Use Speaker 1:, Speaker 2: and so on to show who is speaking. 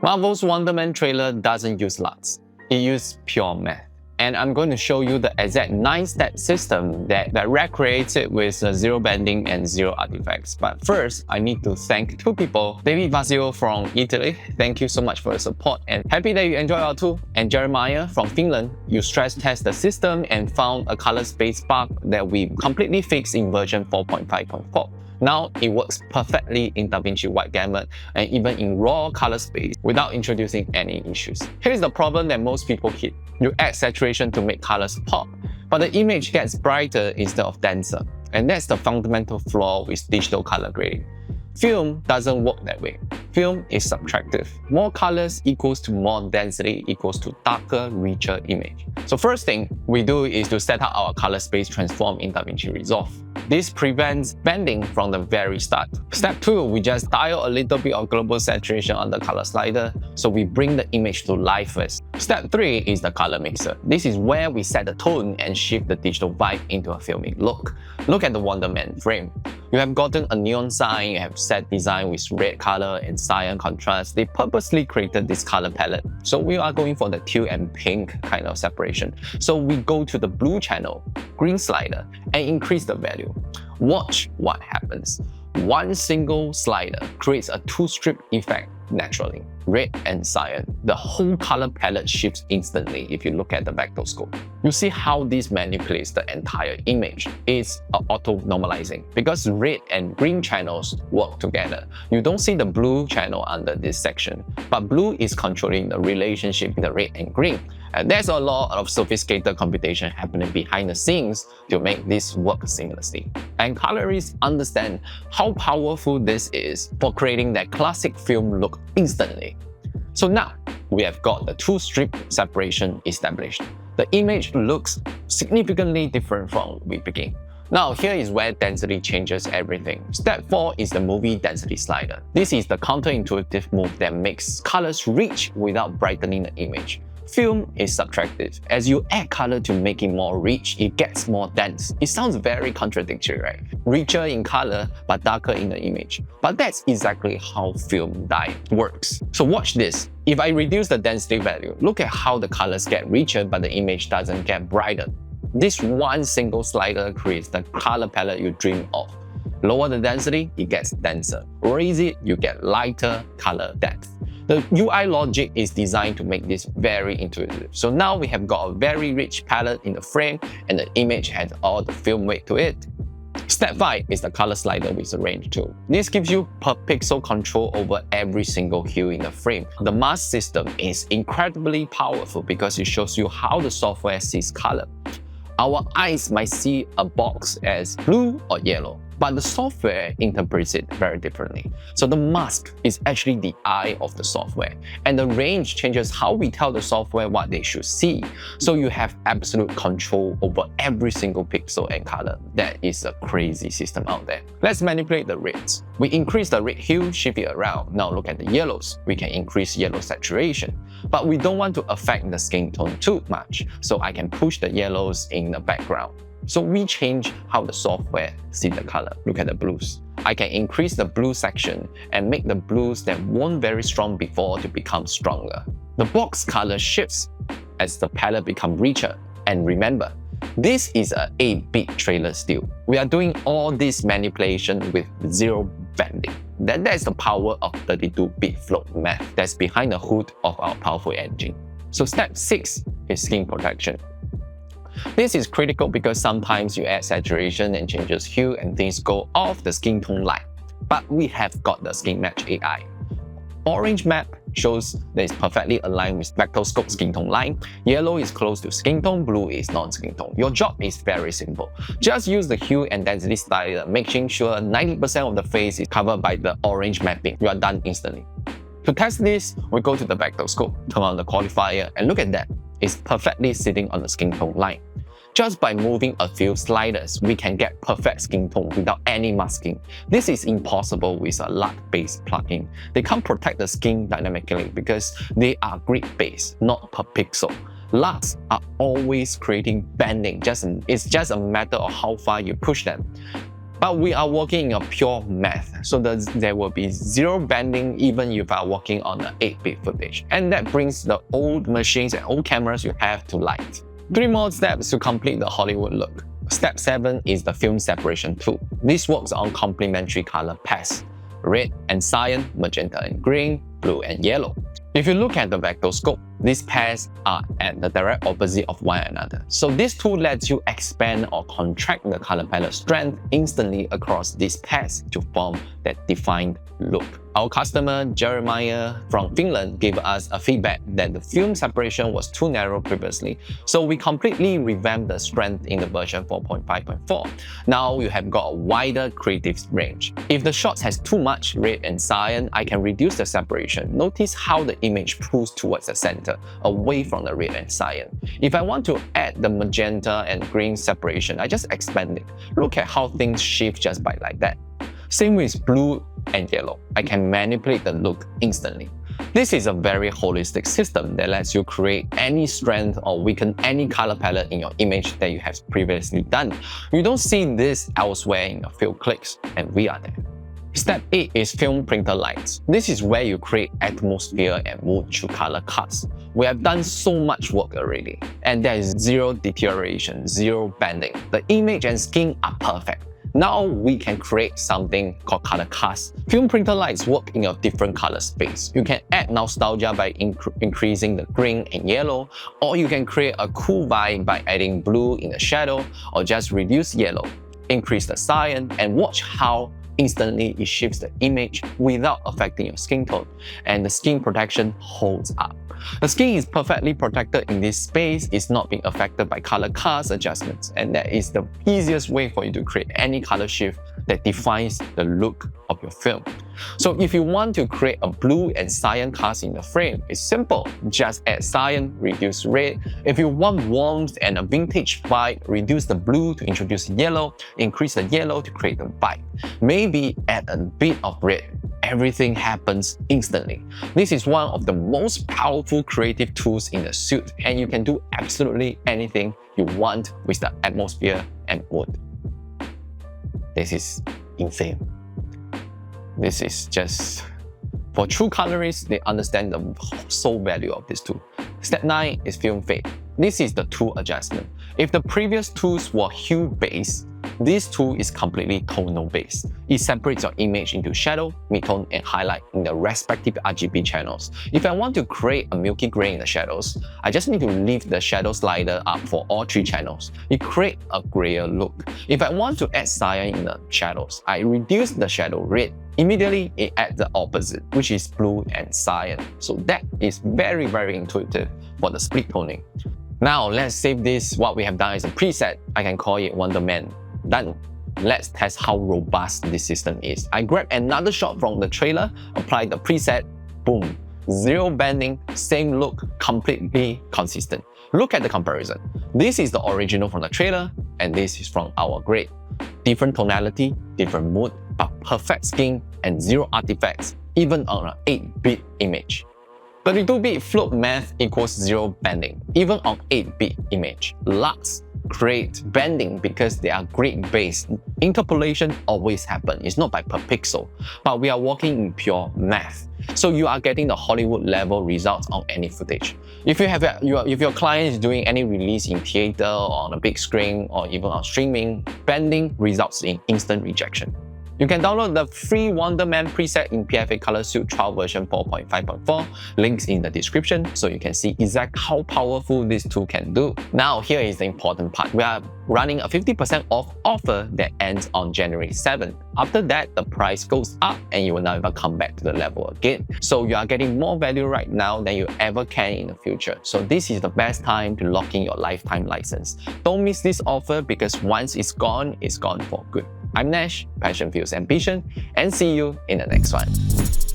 Speaker 1: Marvel's Wonder Man trailer doesn't use LUTs, it uses pure math. And I'm going to show you the exact 9-step system that recreated with zero bending and zero artifacts. But first, I need to thank two people. David Vazio from Italy, thank you so much for your support and happy that you enjoy our tool. And Jeremiah from Finland, you stress test the system and found a color space bug that we completely fixed in version 4.5.4. Now it works perfectly in DaVinci Wide Gamut and even in raw color space without introducing any issues. Here's the problem that most people hit. You add saturation to make colors pop, but the image gets brighter instead of denser. And that's the fundamental flaw with digital color grading. Film doesn't work that way. Film is subtractive. More colors equals to more density equals to darker, richer image. So first thing we do is to set up our color space transform in DaVinci Resolve. This prevents bending from the very start. Step 2, we just dial a little bit of global saturation on the color slider, so we bring the image to life first. Step 3 is the color mixer. This is where we set the tone and shift the digital vibe into a filmic look. Look at the Wonder Man frame. You have gotten a neon sign, you have set design with red color and cyan contrast. They purposely created this color palette. So we are going for the teal and pink kind of separation. So we go to the blue channel, green slider, and increase the value. Watch what happens. One single slider creates a 2-strip effect naturally. Red and cyan. The whole color palette shifts instantly if you look at the vectorscope. You see how this manipulates the entire image. It's auto-normalizing because red and green channels work together. You don't see the blue channel under this section, but blue is controlling the relationship between the red and green. And there's a lot of sophisticated computation happening behind the scenes to make this work seamlessly. And colorists understand how powerful this is for creating that classic film look instantly. So now we have got the 2-strip separation established. The image looks significantly different from we begin. Now here is where density changes everything. Step 4 is the movie density slider. This is the counterintuitive move that makes colors rich without brightening the image. Film is subtractive. As you add color to make it more rich, it gets more dense. It sounds very contradictory, right? Richer in color, but darker in the image. But that's exactly how film dye works. So watch this. If I reduce the density value, look at how the colors get richer, but the image doesn't get brighter. This one single slider creates the color palette you dream of. Lower the density, it gets denser. Raise it, you get lighter color depth. The UI logic is designed to make this very intuitive. So now we have got a very rich palette in the frame and the image has all the film weight to it. Step 5 is the color slider with the range tool. This gives you per pixel control over every single hue in the frame. The mask system is incredibly powerful because it shows you how the software sees color. Our eyes might see a box as blue or yellow, but the software interprets it very differently. So the mask is actually the eye of the software, and the range changes how we tell the software what they should see. So you have absolute control over every single pixel and color. That is a crazy system out there. Let's manipulate the reds. We increase the red hue, shift it around. Now look at the yellows. We can increase yellow saturation, but we don't want to affect the skin tone too much. So I can push the yellows in the background. So we change how the software sees the color. Look at the blues. I can increase the blue section and make the blues that weren't very strong before to become stronger. The box color shifts as the palette becomes richer. And remember, this is an 8-bit trailer still. We are doing all this manipulation with zero bending. That's the power of 32-bit float math that's behind the hood of our powerful engine. So step 6 is skin protection. This is critical because sometimes you add saturation and changes hue and things go off the skin tone line. But we have got the Skin Match AI. Orange map shows that it's perfectly aligned with vectorscope skin tone line. Yellow is close to skin tone, blue is non-skin tone. Your job is very simple. Just use the hue and density slider, making sure 90% of the face is covered by the orange mapping. You are done instantly. To test this, we go to the vectorscope, turn on the qualifier, and look at that. It's perfectly sitting on the skin tone line. Just by moving a few sliders, we can get perfect skin tone without any masking. This is impossible with a LUT-based plugin. They can't protect the skin dynamically because they are grid-based, not per pixel. LUTs are always creating bending, it's just a matter of how far you push them. But we are working in a pure math, so there will be zero bending even if you are working on an 8-bit footage. And that brings the old machines and old cameras you have to light. 3 more steps to complete the Hollywood look. Step 7 is the film separation tool. This works on complementary color pairs: red and cyan, magenta and green, blue and yellow. If you look at the vectorscope, these pairs are at the direct opposite of one another. So this tool lets you expand or contract the color palette strength instantly across these pairs to form that defined look. Our customer Jeremiah from Finland gave us a feedback that the film separation was too narrow previously, so we completely revamped the strength in the version 4.5.4. Now you have got a wider creative range. If the shots has too much red and cyan, I can reduce the separation. Notice how the image pulls towards the center, away from the red and cyan. If I want to add the magenta and green separation, I just expand it. Look at how things shift just by like that. Same with blue and yellow. I can manipulate the look instantly. This is a very holistic system that lets you create any strength or weaken any color palette in your image that you have previously done. You don't see this elsewhere in a few clicks, and we are there. Step 8 is film printer lights. This is where you create atmosphere and mood through color cuts. We have done so much work already, and there is zero deterioration, zero bending. The image and skin are perfect. Now we can create something called color cast. Film printer lights work in a different color space. You can add nostalgia by increasing the green and yellow, or you can create a cool vibe by adding blue in the shadow, or just reduce yellow, increase the cyan, and watch how instantly it shifts the image without affecting your skin tone, and the skin protection holds up. The skin is perfectly protected in this space, it's not being affected by color cast adjustments, and that is the easiest way for you to create any color shift that defines the look of your film. So if you want to create a blue and cyan cast in the frame, it's simple. Just add cyan, reduce red. If you want warmth and a vintage vibe, reduce the blue to introduce yellow, increase the yellow to create the vibe. Maybe add a bit of red. Everything happens instantly. This is one of the most powerful creative tools in the suite, and you can do absolutely anything you want with the atmosphere and mood. This is insane. This is just, for true colorists, they understand the sole value of this tool. Step 9 is film fade. This is the tool adjustment. If the previous tools were hue-based, this tool is completely tonal-based. It separates your image into shadow, midtone, and highlight in the respective RGB channels. If I want to create a milky gray in the shadows, I just need to lift the shadow slider up for all 3 channels. It creates a grayer look. If I want to add cyan in the shadows, I reduce the shadow red. Immediately, it adds the opposite, which is blue and cyan. So that is very, very intuitive for the split toning. Now, let's save this. What we have done is a preset. I can call it Wonderman. Done. Let's test how robust this system is. I grabbed another shot from the trailer, applied the preset, boom. Zero bending, same look, completely consistent. Look at the comparison. This is the original from the trailer, and this is from our grade. Different tonality, different mood, but perfect skin and zero artifacts, even on an 8-bit image. 32-bit float math equals zero bending, even on 8-bit image. LUTs create bending because they are grid-based. Interpolation always happens. It's not by per pixel, but we are working in pure math. So you are getting the Hollywood level results on any footage. If your client is doing any release in theater or on a big screen or even on streaming, bending results in instant rejection. You can download the free Wonderman preset in PFA Color Suite trial version 4.5.4, links in the description so you can see exactly how powerful this tool can do. Now here is the important part. We are running a 50% off offer that ends on January 7th. After that, the price goes up and you will never come back to the level again. So you are getting more value right now than you ever can in the future. So this is the best time to lock in your lifetime license. Don't miss this offer because once it's gone for good. I'm Nash, Passion Fuels Ambition, and see you in the next one.